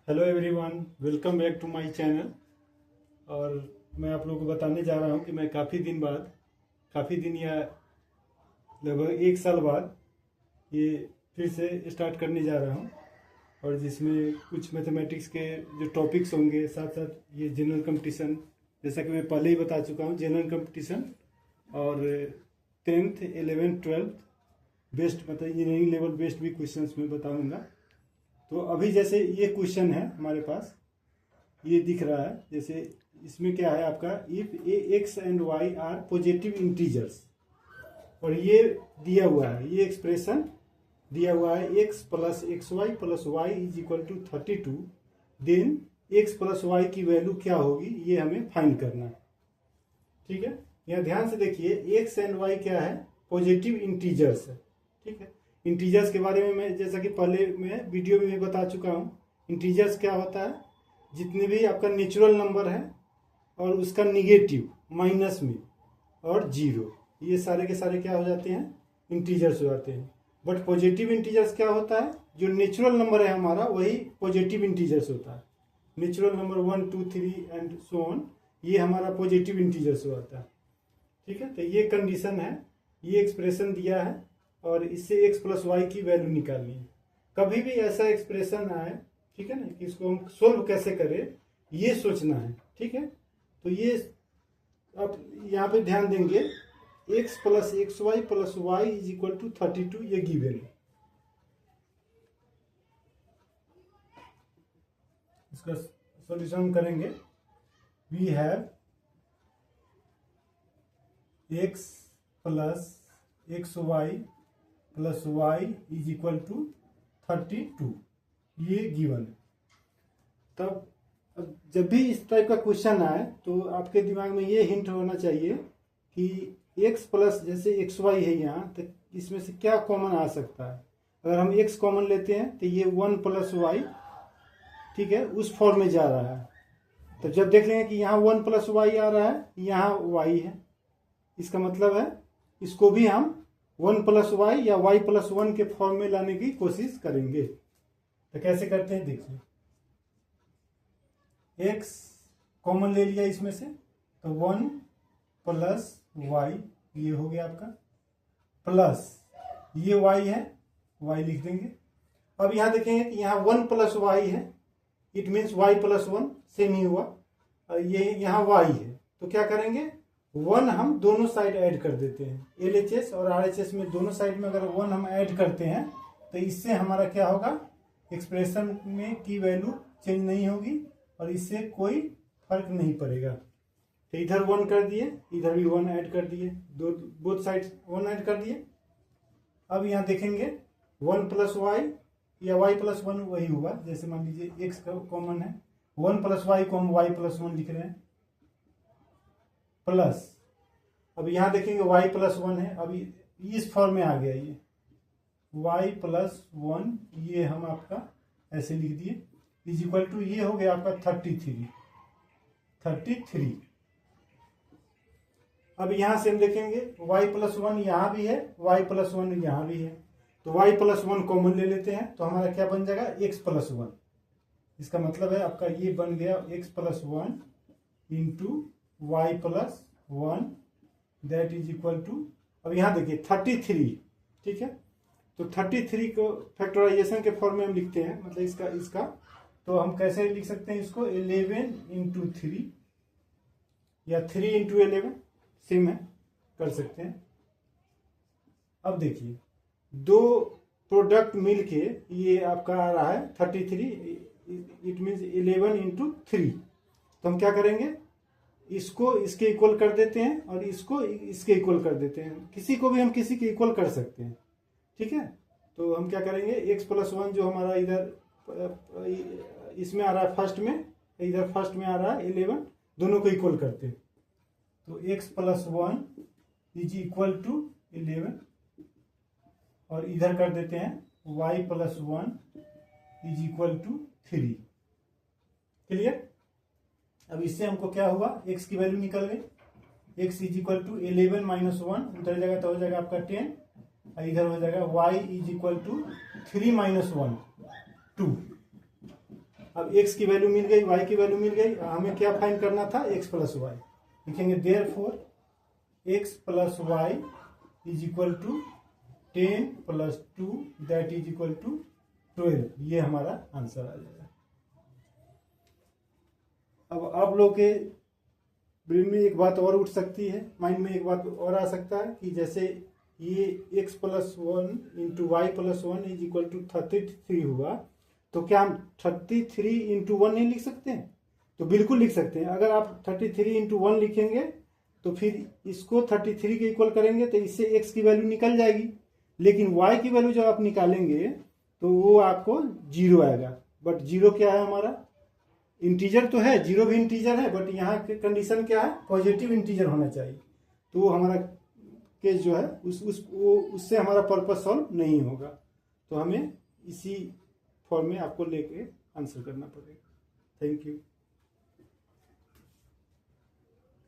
Hello everyone, welcome back to my channel. और मैं आप लोगों को बताने जा रहा हूं कि मैं काफ़ी दिन या लगभग एक साल बाद ये फिर से स्टार्ट करने जा रहा हूं। और जिसमें कुछ मैथमेटिक्स के जो टॉपिक्स होंगे, साथ साथ ये जनरल कंपटीशन, जैसा कि मैं पहले ही बता चुका हूं, जनरल कंपटीशन और 10th 11th 12th बेस्ट, मतलब इंजीनियरिंग लेवल बेस्ट भी क्वेश्चंस में बताऊंगा। तो अभी जैसे ये क्वेश्चन है हमारे पास, ये दिख रहा है। जैसे इसमें क्या है आपका, if A X and Y are positive integers, और ये दिया हुआ है, ये एक्सप्रेशन दिया हुआ है X plus X Y plus Y is equal to 32, then X plus Y की वैल्यू क्या होगी, ये हमें फाइंड करना है। ठीक है, यहाँ ध्यान से देखिए, एक्स एंड वाई क्या है, पॉजिटिव इंटीजर्स है। ठीक है, इंटीजर्स के बारे में मैं जैसा कि पहले मैं वीडियो में भी बता चुका हूँ। इंटीजर्स क्या होता है, जितने भी आपका नेचुरल नंबर है और उसका निगेटिव माइनस में और जीरो, ये सारे के सारे क्या हो जाते हैं, इंटीजर्स हो जाते हैं। बट पॉजिटिव इंटीजर्स क्या होता है, जो नेचुरल नंबर है हमारा वही पॉजिटिव इंटीजर्स होता है। Natural number 1 2 3 and so on, ये हमारा पॉजिटिव इंटीजर्स होता है। ठीक है, तो ये कंडीशन है, ये एक्सप्रेशन दिया है और इससे एक्स प्लस वाई की वैल्यू निकालनी है। कभी भी ऐसा एक्सप्रेशन आए, ठीक है ना, कि इसको हम सोल्व कैसे करें, ये सोचना है। ठीक है, तो ये अब यहाँ पे ध्यान देंगे, X plus X Y plus Y is equal to 32, ये गिवन है। इसका सॉल्यूशन करेंगे। We have X plus X Y plus Y is equal to 32, ये गिवन है। तब जब भी इस टाइप का क्वेश्चन आए तो आपके दिमाग में ये हिंट होना चाहिए कि x प्लस जैसे एक्स वाई है यहाँ, तो इसमें से क्या कॉमन आ सकता है। अगर हम x कॉमन लेते हैं तो ये 1 प्लस वाई, ठीक है, उस फॉर्म में जा रहा है। तो जब देख लेंगे कि यहाँ 1 प्लस वाई आ रहा है, यहाँ y है, इसका मतलब है इसको भी हम 1 प्लस वाई या y प्लस 1 के फॉर्म में लाने की कोशिश करेंगे। तो कैसे करते हैं देखिए, x कॉमन ले लिया इसमें से, तो 1 प्लस वाई, ये हो गया आपका, प्लस ये y है, y लिख देंगे। अब यहां देखेंगे कि यहाँ 1 प्लस वाई है, it means y plus 1 same ही हुआ। और ये यहाँ y है, तो क्या करेंगे, 1 हम दोनों साइड ऐड कर देते हैं। LHS और RHS में दोनों साइड में अगर 1 हम ऐड करते हैं तो इससे हमारा क्या होगा, एक्सप्रेशन में की वैल्यू चेंज नहीं होगी और इससे कोई फर्क नहीं पड़ेगा। तो इधर 1 कर दिए, इधर भी 1 ऐड कर दिए, बोथ साइड 1 ऐड कर दिए। अब यहाँ देखेंगे 1 प्लस वाई या y प्लस 1 वही हुआ। जैसे मान लीजिए x कॉमन है, 1 प्लस वाई को हम y प्लस 1 लिख रहे हैं, प्लस अब यहाँ देखेंगे y प्लस 1 है, अभी इस फॉर्म में आ गया ये y प्लस 1, ये हम आपका ऐसे लिख दिए, इज इक्वल टू ये हो गया आपका 33। अब यहां से हम देखेंगे y प्लस 1 यहाँ भी है, y प्लस 1 यहाँ भी है, तो y प्लस 1 कॉमन ले लेते हैं, तो हमारा क्या बन जाएगा, x प्लस 1। इसका मतलब है आपका ये बन गया x plus 1 into Y plus 1, that is equal to, अब यहाँ देखिए 33। ठीक है, तो 33 को फैक्टराइजेशन के फॉर्म में हम लिखते हैं, मतलब इसका तो हम कैसे लिख सकते हैं इसको, 11 इंटू 3 या 3 इंटू 11, सेम है, कर सकते हैं। अब देखिए दो प्रोडक्ट मिलके ये आपका आ रहा है 33, इट मीन्स 11 इंटू 3। तो हम क्या करेंगे, इसको इसके इक्वल कर देते हैं और इसको इसके इक्वल कर देते हैं। किसी को भी हम किसी के इक्वल कर सकते हैं। ठीक है, तो हम क्या करेंगे, x प्लस 1 जो हमारा इधर इसमें आ रहा है फर्स्ट में, इधर फर्स्ट में आ रहा है 11, दोनों को इक्वल करते हैं। तो x plus 1 is equal to 11 और इधर कर देते हैं y plus 1 is equal to 3। Clear. अब इससे हमको क्या हुआ, x की वैल्यू निकल गई, x is equal to 11 minus 1 उधर जाएगा तो हो जाएगा आपका 10, और इधर हो जाएगा y is equal to 3 minus 1 2। अब x की वैल्यू मिल गई, y की वैल्यू मिल गई, हमें क्या फाइंड करना था, x प्लस वाई। लिखेंगे therefore x plus Y is equal to 10 plus 2 that is equal to 12। ये हमारा आंसर आ जाएगा। अब आप लोग के ब्रेन में एक बात और उठ सकती है, माइंड में एक बात और आ सकता है कि जैसे ये x plus 1 into Y plus 1 is equal to 33 हुआ, तो क्या हम 33 इंटू 1 नहीं लिख सकते हैं? तो बिल्कुल लिख सकते हैं। अगर आप 33 इंटू 1 लिखेंगे तो फिर इसको 33 के इक्वल करेंगे तो इससे x की वैल्यू निकल जाएगी, लेकिन y की वैल्यू जब आप निकालेंगे तो वो आपको 0 आएगा। बट 0 क्या है हमारा, इंटीजर तो है, 0 भी इंटीजर है, बट यहाँ की कंडीशन क्या है, पॉजिटिव इंटीजर होना चाहिए। तो वो हमारा केस जो है उससे हमारा पर्पस सॉल्व नहीं होगा। तो हमें इसी फॉर्म में आपको लेके आंसर करना पड़ेगा। Thank you.